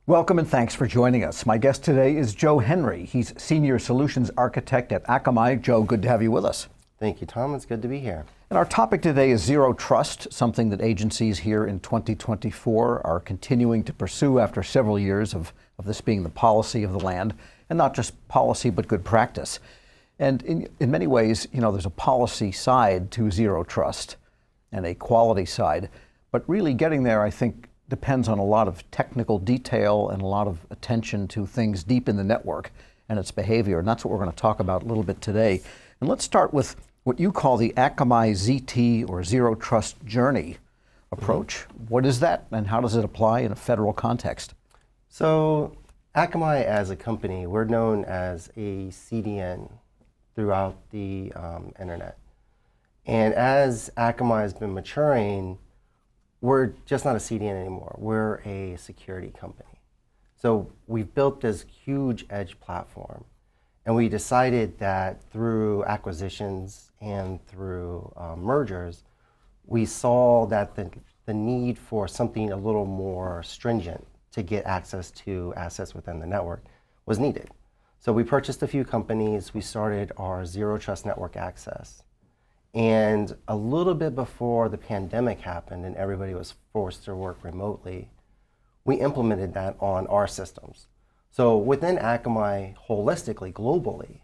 Welcome and thanks for joining us. My guest today is Joe Henry. He's Senior Solutions Architect at Akamai. Joe, good to have you with us. Thank you, Tom. It's good to be here. And our topic today is Zero Trust, something that agencies here in 2024 are continuing to pursue after several years of this being the policy of the land, and not just policy, but good practice. And in many ways, there's a policy side to Zero Trust and a quality side, but really getting there, I think, depends on a lot of technical detail and a lot of attention to things deep in the network and its behavior. And that's what we're going to talk about a little bit today. And let's start with what you call the Akamai ZT or Zero Trust Journey approach. What is that and how does it apply in a federal context? So Akamai as a company, we're known as a CDN throughout the internet. And as Akamai has been maturing, we're just not a CDN anymore. We're a security company. So we've built this huge edge platform. And we decided that through acquisitions and through mergers, we saw that the need for something a little more stringent to get access to assets within the network was needed. So we purchased a few companies. We started our Zero Trust Network Access. And a little bit before the pandemic happened and everybody was forced to work remotely, we implemented that on our systems. So within Akamai, holistically, globally,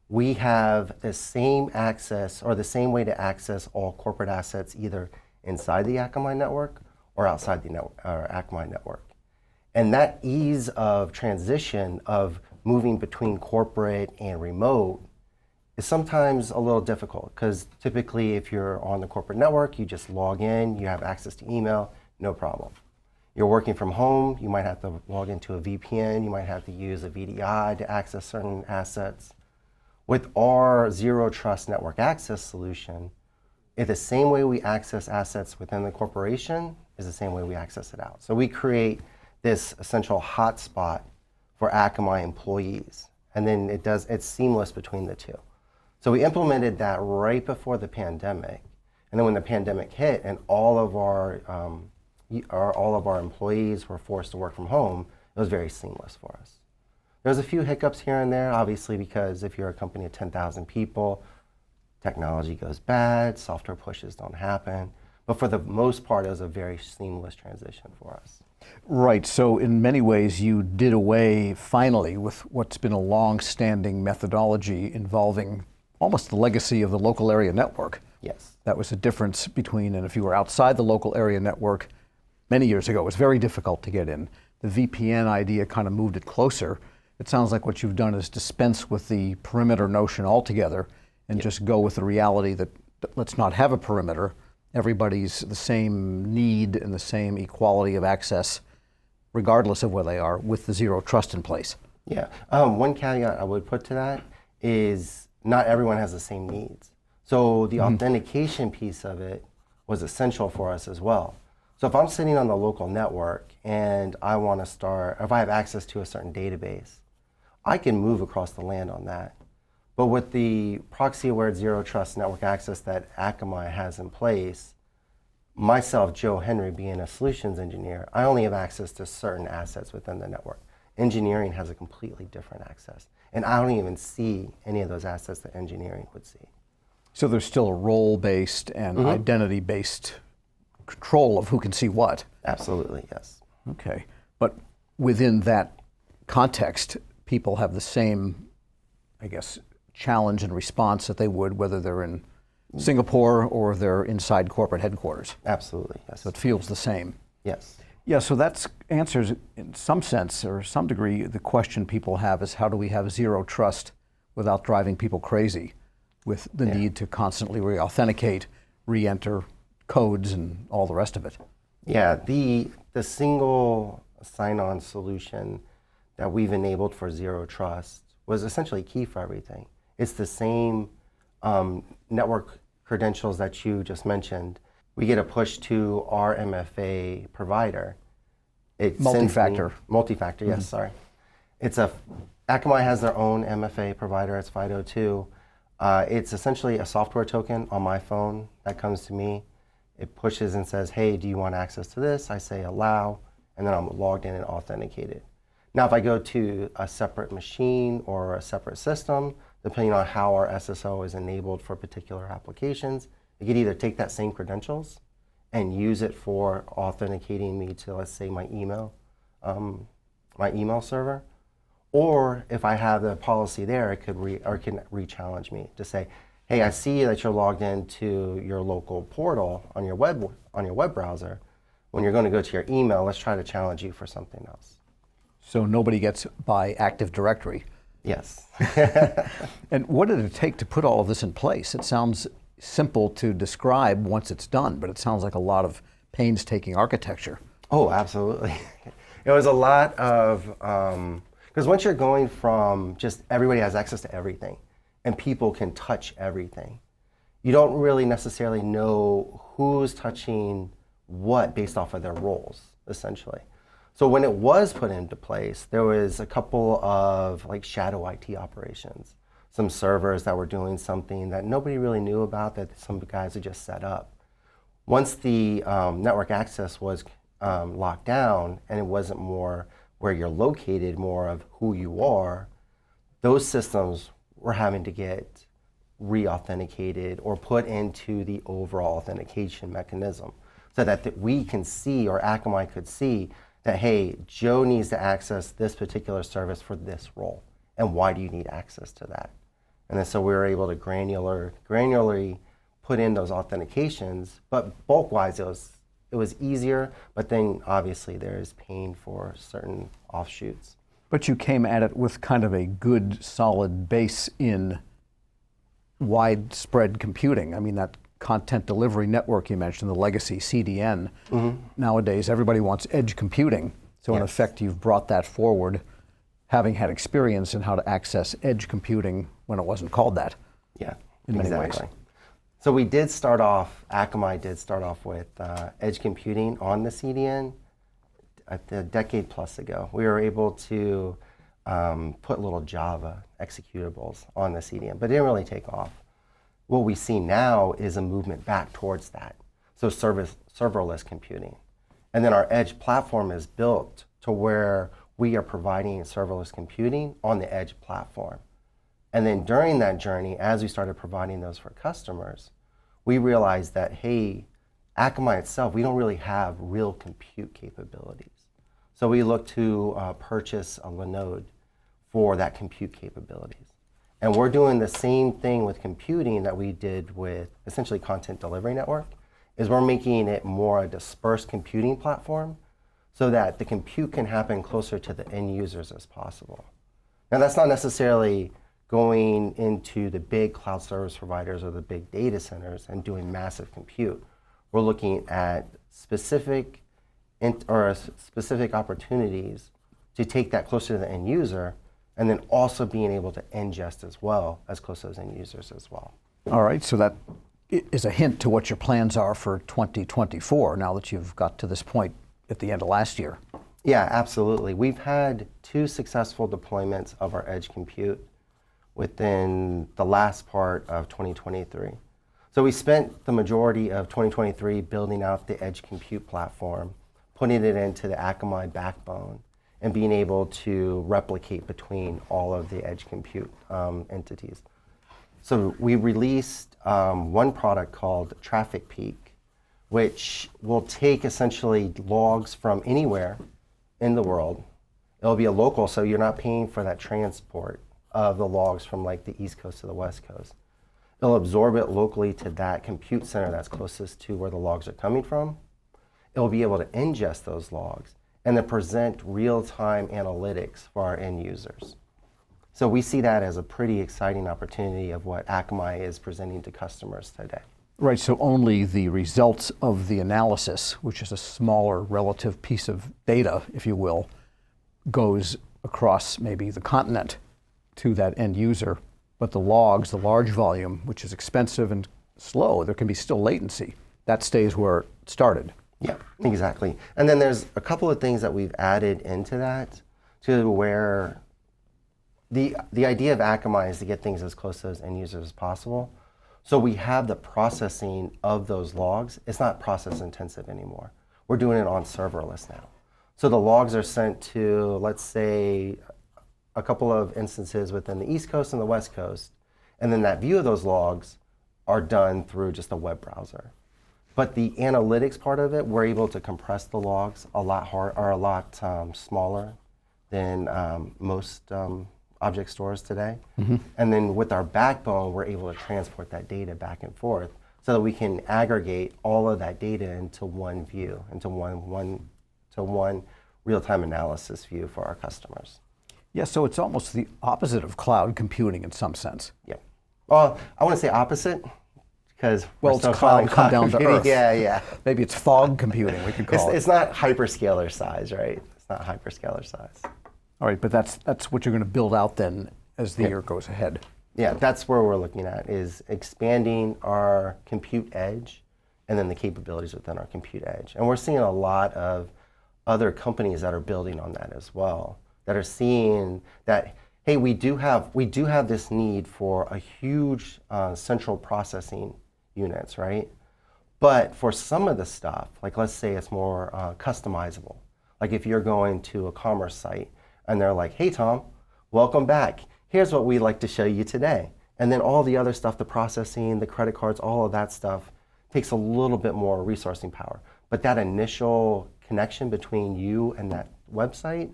we have the same access or the same way to access all corporate assets either inside the Akamai network or outside the Akamai network. And that ease of transition of moving between corporate and remote is sometimes a little difficult because typically if you're on the corporate network, you just log in, you have access to email, no problem. You're working from home, you might have to log into a VPN, you might have to use a VDI to access certain assets. With our Zero Trust Network Access solution, it's the same way we access assets within the corporation is the same way we access it out. So we create this essential hotspot for Akamai employees, and then it's seamless between the two. So we implemented that right before the pandemic, and then when the pandemic hit and all of our employees were forced to work from home, it was very seamless for us. There's a few hiccups here and there, obviously, because if you're a company of 10,000 people, technology goes bad, software pushes don't happen. But for the most part, it was a very seamless transition for us. Right, so in many ways you did away finally with what's been a long-standing methodology involving almost the legacy of the local area network. Yes. That was the difference between, and if you were outside the local area network many years ago, it was very difficult to get in. The VPN idea kind of moved it closer. It sounds like what you've done is dispense with the perimeter notion altogether and just go with the reality that let's not have a perimeter. Everybody's the same need and the same equality of access, regardless of where they are, with the Zero Trust in place. Yeah, one caveat I would put to that is not everyone has the same needs. So the authentication piece of it was essential for us as well. So if I'm sitting on the local network and I want to start, or if I have access to a certain database, I can move across the land on that. But with the proxy-aware Zero Trust Network Access that Akamai has in place, myself, Joe Henry, being a solutions engineer, I only have access to certain assets within the network. Engineering has a completely different access. And I don't even see any of those assets that engineering would see. So there's still a role-based and identity-based control of who can see what. Absolutely, yes. Okay, but within that context, people have the same, I guess, challenge and response that they would whether they're in Singapore or they're inside corporate headquarters. Absolutely, yes. So it feels the same. Yes. Yeah, so that answers in some sense or some degree the question people have is how do we have zero trust without driving people crazy with the need to constantly re-authenticate, re-enter codes and all the rest of it. Yeah, the single sign-on solution that we've enabled for Zero Trust was essentially key for everything. It's the same network credentials that you just mentioned. We get a push to our MFA provider. It multi-factor. Multi-factor, yes, sorry. Akamai has their own MFA provider, it's FIDO2. It's essentially a software token on my phone that comes to me. It pushes and says, hey, do you want access to this? I say allow, and then I'm logged in and authenticated. Now, if I go to a separate machine or a separate system, depending on how our SSO is enabled for particular applications, I could either take that same credentials and use it for authenticating me to, let's say, my email server. Or if I have the policy there, it can re-challenge me to say, hey, I see that you're logged into your local portal on your web browser. When you're going to go to your email, let's try to challenge you for something else. So nobody gets by Active Directory. Yes. And what did it take to put all of this in place? It sounds simple to describe once it's done, but it sounds like a lot of painstaking architecture. Oh, absolutely. It was a lot of, because once you're going from just everybody has access to everything and people can touch everything, you don't really necessarily know who's touching what based off of their roles, essentially. So when it was put into place, there was a couple of like shadow IT operations, some servers that were doing something that nobody really knew about that some guys had just set up. Once the network access was locked down and it wasn't more where you're located, more of who you are, those systems were having to get re-authenticated or put into the overall authentication mechanism so that we can see, or Akamai could see, that, hey, Joe needs to access this particular service for this role, and why do you need access to that? And then so we were able to granularly put in those authentications, but bulk-wise it was easier, but then obviously there is pain for certain offshoots. But you came at it with kind of a good, solid base in widespread computing. I mean, that content delivery network you mentioned, the legacy CDN, nowadays everybody wants edge computing. So in effect, you've brought that forward, having had experience in how to access edge computing when it wasn't called that. Yeah, in many exactly. ways. So Akamai did start off with edge computing on the CDN a decade plus ago. We were able to put little Java executables on the CDN, but it didn't really take off. What we see now is a movement back towards that. So serverless computing. And then our edge platform is built to where we are providing serverless computing on the edge platform. And then during that journey, as we started providing those for customers, we realized that, hey, Akamai itself, we don't really have real compute capabilities. So we looked to purchase a Linode for that compute capabilities. And we're doing the same thing with computing that we did with essentially content delivery network, is we're making it more a dispersed computing platform so that the compute can happen closer to the end users as possible. Now that's not necessarily going into the big cloud service providers or the big data centers and doing massive compute. We're looking at specific opportunities to take that closer to the end user, and then also being able to ingest as well as close to those end users as well. All right, so that is a hint to what your plans are for 2024, now that you've got to this point at the end of last year. Yeah, absolutely. We've had 2 successful deployments of our edge compute within the last part of 2023. So we spent the majority of 2023 building out the edge compute platform, putting it into the Akamai backbone, and being able to replicate between all of the edge compute entities. So we released one product called Traffic Peak, which will take essentially logs from anywhere in the world. It'll be a local, so you're not paying for that transport of the logs from like the East Coast to the West Coast. It'll absorb it locally to that compute center that's closest to where the logs are coming from. It'll be able to ingest those logs and then present real-time analytics for our end users. So we see that as a pretty exciting opportunity of what Akamai is presenting to customers today. Right, so only the results of the analysis, which is a smaller relative piece of data, if you will, goes across maybe the continent to that end user. But the logs, the large volume, which is expensive and slow, there can be still latency. That stays where it started. Yeah, exactly. And then there's a couple of things that we've added into that to where the idea of Akamai is to get things as close to those end users as possible. So we have the processing of those logs. It's not process intensive anymore. We're doing it on serverless now. So the logs are sent to, let's say, a couple of instances within the East Coast and the West Coast. And then that view of those logs are done through just a web browser. But the analytics part of it, we're able to compress the logs a lot smaller than most object stores today. And then with our backbone, we're able to transport that data back and forth so that we can aggregate all of that data into one view, into one real-time analysis view for our customers. Yeah, so it's almost the opposite of cloud computing in some sense. Yeah. Well, I want to say opposite because Well, it's cloud come down to earth. Yeah. Maybe it's fog computing, we could call it. It's not hyperscaler size, right? It's not hyperscaler size. All right, but that's what you're going to build out then as the year goes ahead. Yeah, that's where we're looking at, is expanding our compute edge and then the capabilities within our compute edge. And we're seeing a lot of other companies that are building on that as well, that are seeing that, hey, we do have this need for a huge central processing units, right? But for some of the stuff, like let's say it's more customizable. Like if you're going to a commerce site and they're like, hey, Tom, welcome back. Here's what we'd like to show you today. And then all the other stuff, the processing, the credit cards, all of that stuff takes a little bit more resourcing power. But that initial connection between you and that website,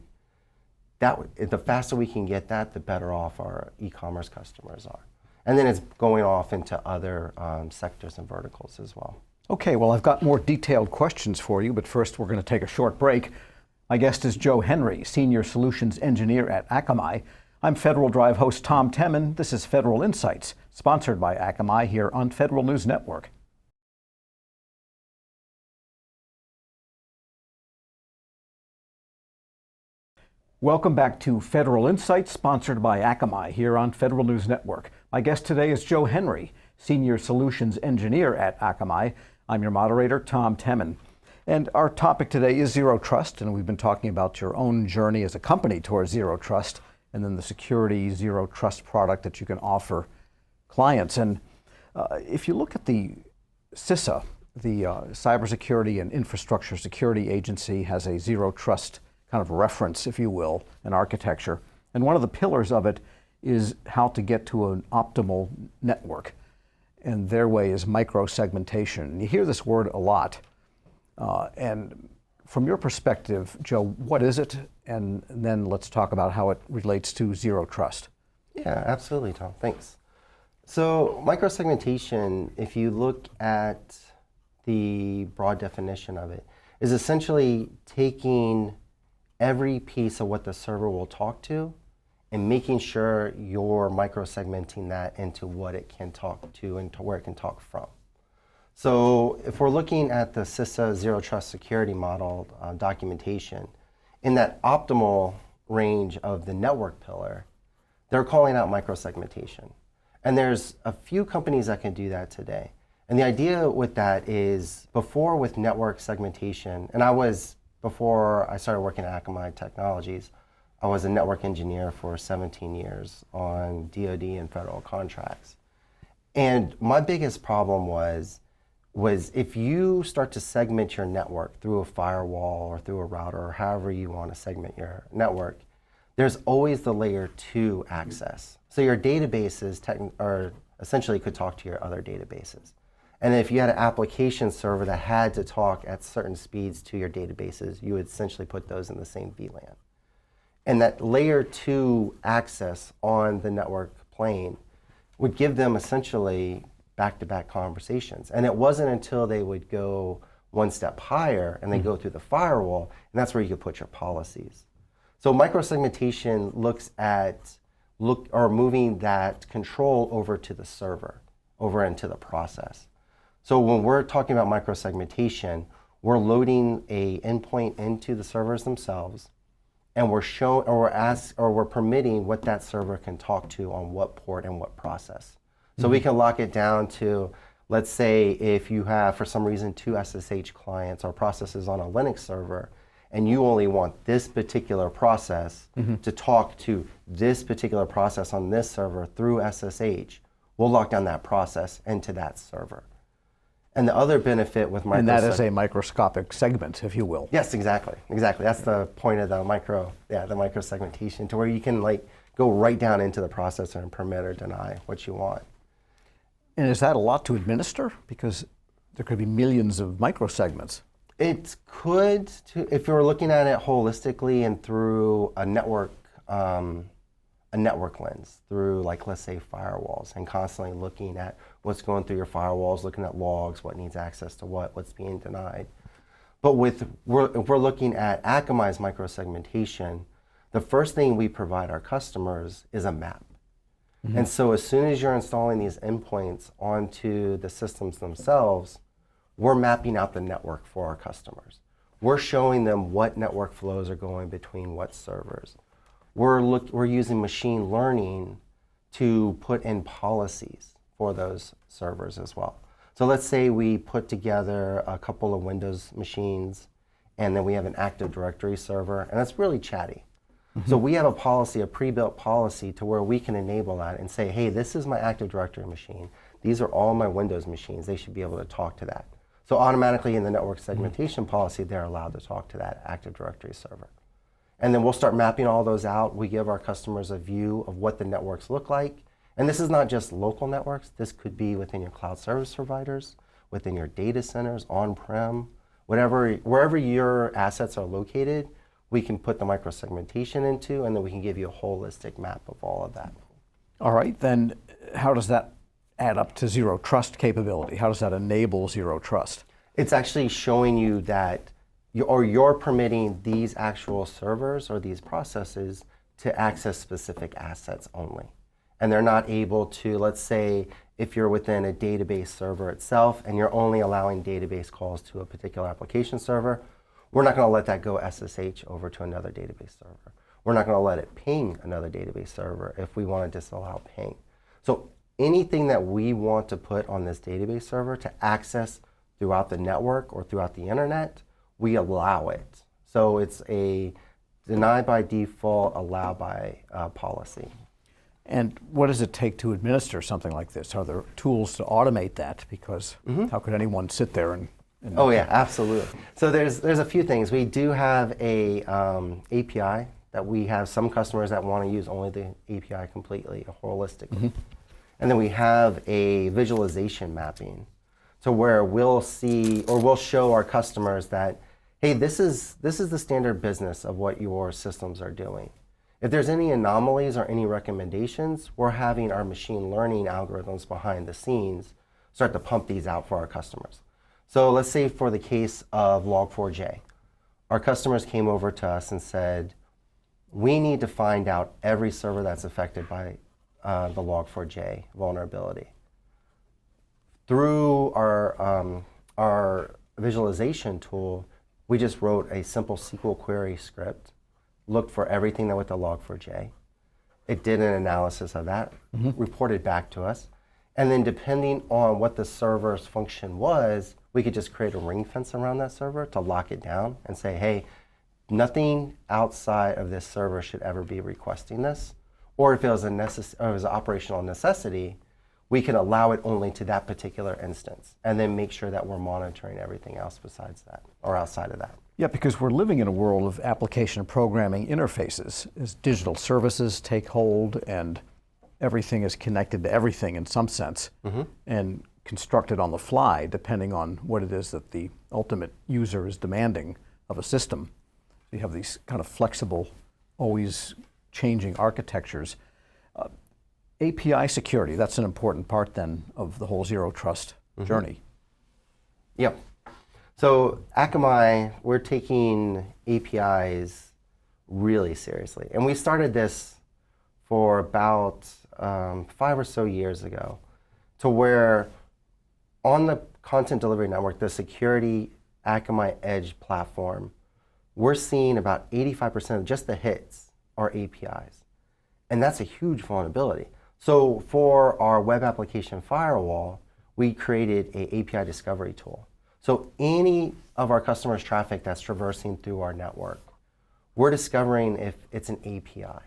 the faster we can get that, the better off our e-commerce customers are. And then it's going off into other sectors and verticals as well. Okay, well, I've got more detailed questions for you, but first we're going to take a short break. My guest is Joe Henry, Senior Solutions Engineer at Akamai. I'm Federal Drive host Tom Temin. This is Federal Insights, sponsored by Akamai here on Federal News Network. Welcome back to Federal Insights, sponsored by Akamai here on Federal News Network. My guest today is Joe Henry, Senior Solutions Engineer at Akamai. I'm your moderator, Tom Temin. And our topic today is Zero Trust, and we've been talking about your own journey as a company towards Zero Trust, and then the security Zero Trust product that you can offer clients. And if you look at the CISA, the Cybersecurity and Infrastructure Security Agency has a Zero Trust kind of reference, if you will, an architecture. And one of the pillars of it is how to get to an optimal network. And their way is micro-segmentation. You hear this word a lot. And from your perspective, Joe, what is it? And then let's talk about how it relates to Zero Trust. Yeah, absolutely, Tom. Thanks. So microsegmentation, if you look at the broad definition of it, is essentially taking every piece of what the server will talk to and making sure you're microsegmenting that into what it can talk to and to where it can talk from. So if we're looking at the CISA Zero Trust Security Model documentation, in that optimal range of the network pillar, they're calling out microsegmentation. And there's a few companies that can do that today. And the idea with that is, before with network segmentation, and before I started working at Akamai Technologies, I was a network engineer for 17 years on DoD and federal contracts. And my biggest problem was if you start to segment your network through a firewall or through a router or however you want to segment your network, there's always the layer 2 access. So your databases essentially could talk to your other databases. And if you had an application server that had to talk at certain speeds to your databases, you would essentially put those in the same VLAN. And that layer 2 access on the network plane would give them essentially back-to-back conversations. And it wasn't until they would go one step higher and they go through the firewall, and that's where you could put your policies. So microsegmentation looks at moving that control over to the server, over into the process. So when we're talking about microsegmentation, we're loading a endpoint into the servers themselves, and we're permitting what that server can talk to on what port and what process. So we can lock it down to, let's say if you have, for some reason, 2 SSH clients or processes on a Linux server, and you only want this particular process to talk to this particular process on this server through SSH, we'll lock down that process into that server. And the other benefit with And that is a microscopic segment, if you will. Yes, exactly. That's the point of the micro segmentation, to where you can like go right down into the processor and permit or deny what you want. And is that a lot to administer? Because there could be millions of microsegments. It could, if you're looking at it holistically and through a network lens, through like, let's say, firewalls, and constantly looking at what's going through your firewalls, looking at logs, what needs access to what's being denied. But if we're looking at Akamai's microsegmentation, the first thing we provide our customers is a map. And so as soon as you're installing these endpoints onto the systems themselves, we're mapping out the network for our customers. We're showing them what network flows are going between what servers. We're using machine learning to put in policies for those servers as well. So let's say we put together a couple of Windows machines, and then we have an Active Directory server, and that's really chatty. So we have a policy, a pre-built policy, to where we can enable that and say, hey, this is my Active Directory machine. These are all my Windows machines. They should be able to talk to that. So automatically in the network segmentation policy, they're allowed to talk to that Active Directory server. And then we'll start mapping all those out. We give our customers a view of what the networks look like. And this is not just local networks. This could be within your cloud service providers, within your data centers, on-prem, wherever your assets are located, we can put the microsegmentation into, and then we can give you a holistic map of all of that. All right, then how does that add up to zero trust capability? How does that enable zero trust? It's actually showing you that you're permitting these actual servers or these processes to access specific assets only. And they're not able to, let's say, if you're within a database server itself and you're only allowing database calls to a particular application server, we're not going to let that go SSH over to another database server. We're not going to let it ping another database server if we want to disallow ping. So anything that we want to put on this database server to access throughout the network or throughout the internet, we allow it. So it's a deny by default, allow by policy. And what does it take to administer something like this? Are there tools to automate that? Because how could anyone sit there and Oh yeah, absolutely. So there's a few things. We do have a API that we have some customers that want to use only the API completely, holistically. And then we have a visualization mapping, to where we'll see or we'll show our customers that, hey, this is the standard business of what your systems are doing. If there's any anomalies or any recommendations, we're having our machine learning algorithms behind the scenes start to pump these out for our customers. So let's say for the case of Log4j, our customers came over to us and said, we need to find out every server that's affected by the Log4j vulnerability. Through our visualization tool, we just wrote a simple SQL query script, looked for everything that with the Log4j. It did an analysis of that, reported back to us, and then depending on what the server's function was, we could just create a ring fence around that server to lock it down and say, hey, nothing outside of this server should ever be requesting this. Or if it was an operational necessity, we can allow it only to that particular instance and then make sure that we're monitoring everything else besides that or outside of that. Yeah, because we're living in a world of application and programming interfaces. As digital services take hold and everything is connected to everything in some sense, and constructed on the fly depending on what it is that the ultimate user is demanding of a system. You have these kind of flexible, always changing architectures. API security, that's an important part then of the whole zero trust journey. Yep. So Akamai, we're taking APIs really seriously. And we started this for about 5 or so years ago, to where on the content delivery network, the security Akamai Edge platform, we're seeing about 85% of just the hits are APIs. And that's a huge vulnerability. So for our web application firewall, we created an API discovery tool. So any of our customers' traffic that's traversing through our network, we're discovering if it's an API.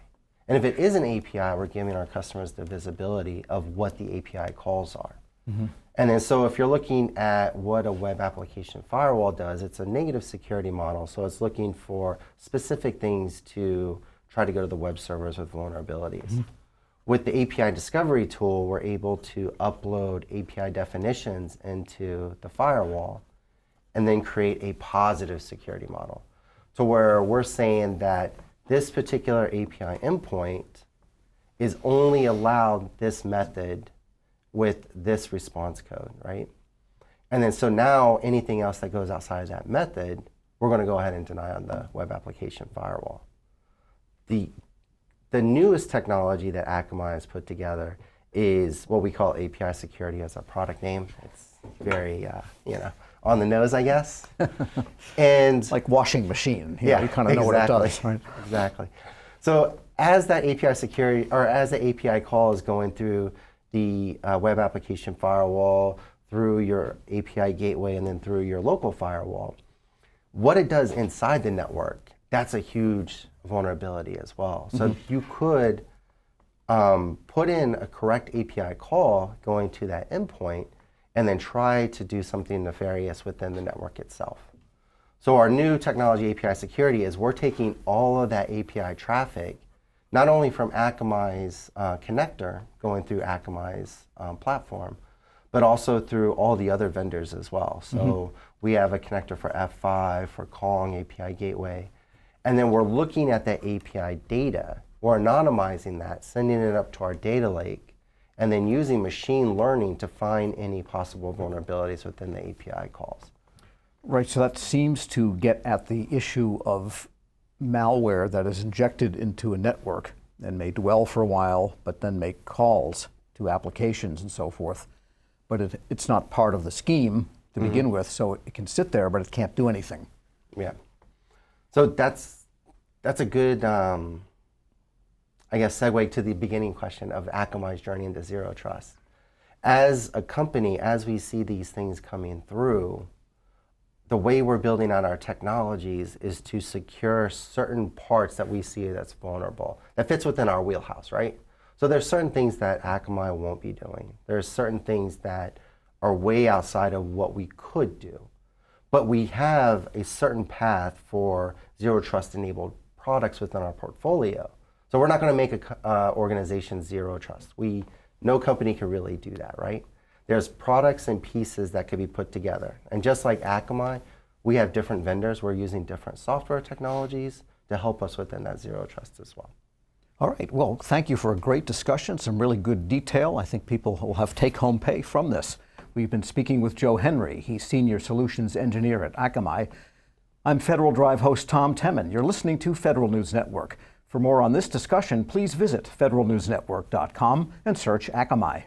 And if it is an API, we're giving our customers the visibility of what the API calls are. And then so if you're looking at what a web application firewall does, it's a negative security model. So it's looking for specific things to try to go to the web servers with vulnerabilities. With the API discovery tool, we're able to upload API definitions into the firewall and then create a positive security model. To where we're saying that this particular API endpoint is only allowed this method with this response code, right? And then so now anything else that goes outside of that method, we're going to go ahead and deny on the web application firewall. The newest technology that Akamai has put together is what we call API security as a product name. It's very, on the nose, I guess. And Like washing machine. yeah, You kind of know what it does, right? Exactly. So as that API security, or as the API call is going through the web application firewall, through your API gateway, and then through your local firewall, what it does inside the network, that's a huge vulnerability as well. So you could put in a correct API call going to that endpoint and then try to do something nefarious within the network itself. So our new technology API security is we're taking all of that API traffic, not only from Akamai's connector going through Akamai's platform, but also through all the other vendors as well. So we have a connector for F5, for Kong API Gateway, and then we're looking at that API data, we're anonymizing that, sending it up to our data lake, and then using machine learning to find any possible vulnerabilities within the API calls. Right, so that seems to get at the issue of malware that is injected into a network and may dwell for a while, but then make calls to applications and so forth. But it's not part of the scheme to begin with, so it can sit there, but it can't do anything. Yeah. So that's a good, I guess, segue to the beginning question of Akamai's journey into Zero Trust. As a company, as we see these things coming through, the way we're building out our technologies is to secure certain parts that we see that's vulnerable, that fits within our wheelhouse, right? So there's certain things that Akamai won't be doing. There's certain things that are way outside of what we could do. But we have a certain path for Zero Trust enabled products within our portfolio. So we're not going to make an organization Zero Trust. No company can really do that, right? There's products and pieces that could be put together. And just like Akamai, we have different vendors. We're using different software technologies to help us within that Zero Trust as well. All right, well, thank you for a great discussion, some really good detail. I think people will have take-home pay from this. We've been speaking with Joe Henry. He's Senior Solutions Engineer at Akamai. I'm Federal Drive host Tom Temin. You're listening to Federal News Network. For more on this discussion, please visit federalnewsnetwork.com and search Akamai.